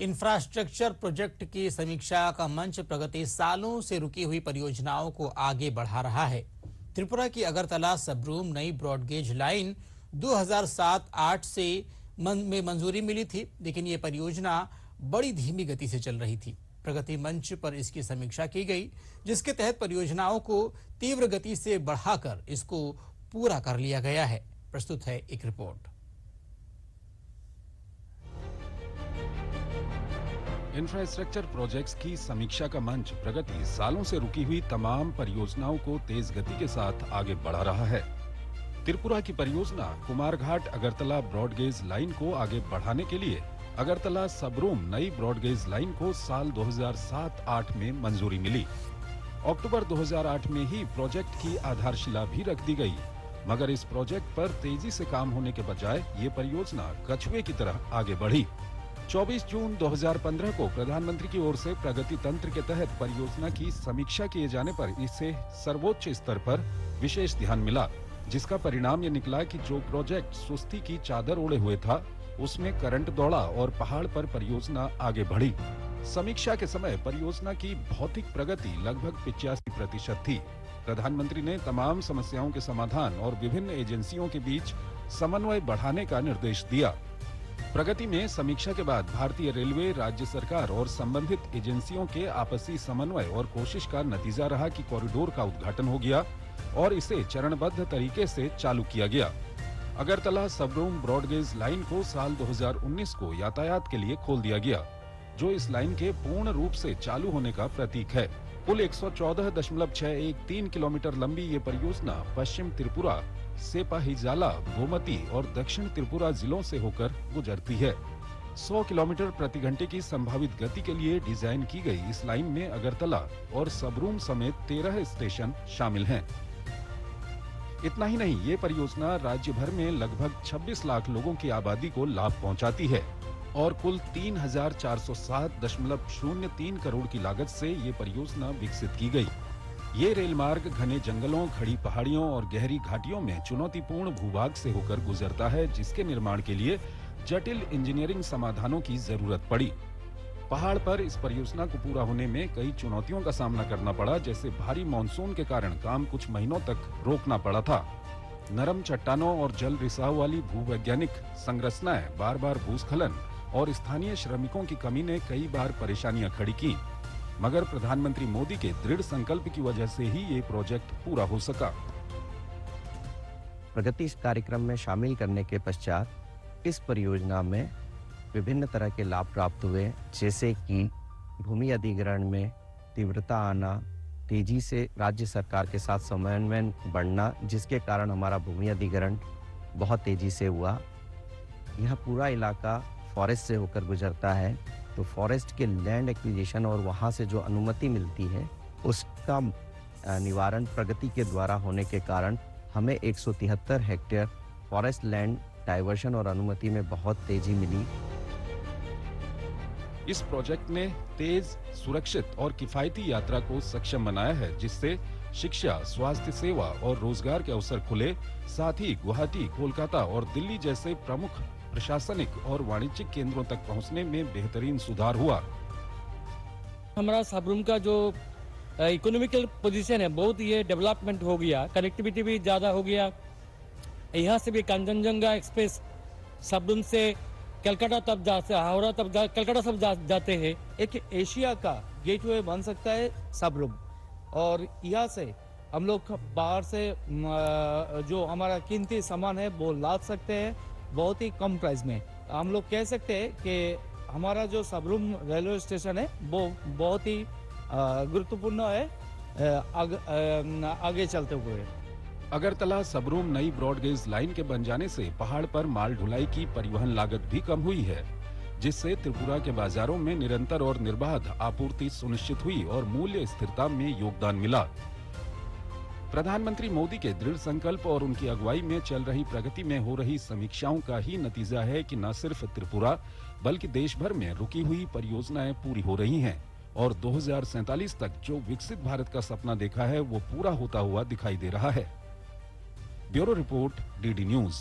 Infrastructure project की समीक्षा का मंच प्रगति सालों से रुकी हुई परियोजनाओं को आगे बढ़ा रहा है। त्रिपुरा की अगरतला सबरूम नई ब्रॉडगेज लाइन 2007-8 से में मंजूरी मिली थी, लेकिन ये परियोजना बड़ी धीमी गति से चल रही थी। प्रगति मंच पर इसकी समीक्षा की गई, जिसके तहत परियोजनाओं को तीव्र गति से बढ़ाकर इसको पूरा कर लिया गया है। प्रस्तुत है एक रिपोर्ट। इंफ्रास्ट्रक्चर प्रोजेक्ट्स की समीक्षा का मंच प्रगति सालों से रुकी हुई तमाम परियोजनाओं को तेज गति के साथ आगे बढ़ा रहा है। त्रिपुरा की परियोजना कुमारघाट अगरतला ब्रॉडगेज लाइन को आगे बढ़ाने के लिए अगरतला सबरूम नई ब्रॉडगेज लाइन को साल 2007-8 में मंजूरी मिली। अक्टूबर 2008 में ही प्रोजेक्ट की आधारशिला भी रख दी गई, मगर इस प्रोजेक्ट पर तेजी से काम होने के बजाय ये परियोजना कछुए की तरह आगे बढ़ी। 24 जून 2015 को प्रधानमंत्री की ओर से प्रगति तंत्र के तहत परियोजना की समीक्षा किए जाने पर इसे सर्वोच्च स्तर पर विशेष ध्यान मिला, जिसका परिणाम ये निकला कि जो प्रोजेक्ट सुस्ती की चादर ओढ़े हुए था, उसमें करंट दौड़ा और पहाड़ पर परियोजना आगे बढ़ी। समीक्षा के समय परियोजना की भौतिक प्रगति लगभग 85% थी। प्रधानमंत्री ने तमाम समस्याओं के समाधान और विभिन्न एजेंसियों के बीच समन्वय बढ़ाने का निर्देश दिया। प्रगति में समीक्षा के बाद भारतीय रेलवे, राज्य सरकार और संबंधित एजेंसियों के आपसी समन्वय और कोशिश का नतीजा रहा कि कॉरिडोर का उद्घाटन हो गया और इसे चरणबद्ध तरीके से चालू किया गया। अगरतला सबरूम ब्रॉडगेज लाइन को साल 2019 को यातायात के लिए खोल दिया गया, जो इस लाइन के पूर्ण रूप से चालू होने का प्रतीक है। कुल 114.613 किलोमीटर लंबी ये परियोजना पश्चिम त्रिपुरा, सेपाहीजाला, गोमती और दक्षिण त्रिपुरा जिलों से होकर गुजरती है। 100 किलोमीटर प्रति घंटे की संभावित गति के लिए डिजाइन की गई इस लाइन में अगरतला और सबरूम समेत 13 स्टेशन शामिल हैं। इतना ही नहीं, ये परियोजना राज्य भर में लगभग 26 लाख लोगों की आबादी को लाभ पहुंचाती है और कुल 3,407.03 करोड़ की लागत से ये परियोजना विकसित की गई। ये रेल मार्ग घने जंगलों, खड़ी पहाड़ियों और गहरी घाटियों में चुनौतीपूर्ण भूभाग से होकर गुजरता है, जिसके निर्माण के लिए जटिल इंजीनियरिंग समाधानों की जरूरत पड़ी। पहाड़ पर इस परियोजना को पूरा होने में कई चुनौतियों का सामना करना पड़ा, जैसे भारी मानसून के कारण काम कुछ महीनों तक रोकना पड़ा था। नरम चट्टानों और जल रिसाव वाली भूवैज्ञानिक संरचनाएं, बार बार भूस्खलन और स्थानीय श्रमिकों की कमी ने कई बार परेशानियां खड़ी की, मगर प्रधानमंत्री मोदी के दृढ़ संकल्प की वजह से ही ये प्रोजेक्ट पूरा हो सका। प्रगति इस कार्यक्रम में शामिल करने के पश्चात इस परियोजना में विभिन्न तरह के लाभ प्राप्त हुए, जैसे कि भूमि अधिग्रहण में तीव्रता आना, तेजी से राज्य सरकार के साथ समन्वय बढ़ना, जिसके कारण हमारा भूमि अधिग्रहण बहुत तेजी से हुआ। यह पूरा इलाका फॉरेस्ट से होकर गुजरता है, तो फॉरेस्ट के लैंड एक्विजिशन और वहाँ से जो अनुमति मिलती है उसका निवारण प्रगति के द्वारा होने के कारण हमें 173 हेक्टेयर फॉरेस्ट लैंड डाइवर्शन और अनुमति में बहुत तेजी मिली। इस प्रोजेक्ट ने तेज, सुरक्षित और किफायती यात्रा को सक्षम बनाया है, जिससे शिक्षा, स्वास्थ्य सेवा और रोजगार के अवसर खुले। साथ ही गुवाहाटी, कोलकाता और दिल्ली जैसे प्रमुख प्रशासनिक और वाणिज्यिक केंद्रों तक पहुंचने में बेहतरीन सुधार हुआ। हमारा सबरूम का जो इकोनॉमिकल पोजीशन है, बहुत ये डेवलपमेंट हो गया, कनेक्टिविटी भी ज़्यादा हो गया। यहाँ से भी कंचनजंगा एक्सप्रेस सबरूम से कलकत्ता तक जाते, हावड़ा तक कलकत्ता सब जाते हैं। एक एशिया का गेटवे बन सकता है सबरूम, और यहाँ से हम लोग बाहर से जो हमारा कीमती सामान है वो ला सकते हैं बहुत ही कम प्राइस में। हम लोग कह सकते हैं कि हमारा जो सबरूम रेलवे स्टेशन है वो बहुत ही गुरुत्वपूर्ण है आगे चलते हुए। अगरतला सबरूम नई ब्रॉडगेज लाइन के बन जाने से पहाड़ पर माल ढुलाई की परिवहन लागत भी कम हुई है, जिससे त्रिपुरा के बाजारों में निरंतर और निर्बाध आपूर्ति सुनिश्चित हुई और मूल्य स्थिरता में योगदान मिला। प्रधानमंत्री मोदी के दृढ़ संकल्प और उनकी अगुवाई में चल रही प्रगति में हो रही समीक्षाओं का ही नतीजा है कि न सिर्फ त्रिपुरा बल्कि देश भर में रुकी हुई परियोजनाएं पूरी हो रही हैं और 2047 तक जो विकसित भारत का सपना देखा है वो पूरा होता हुआ दिखाई दे रहा है। Bureau report, DD news.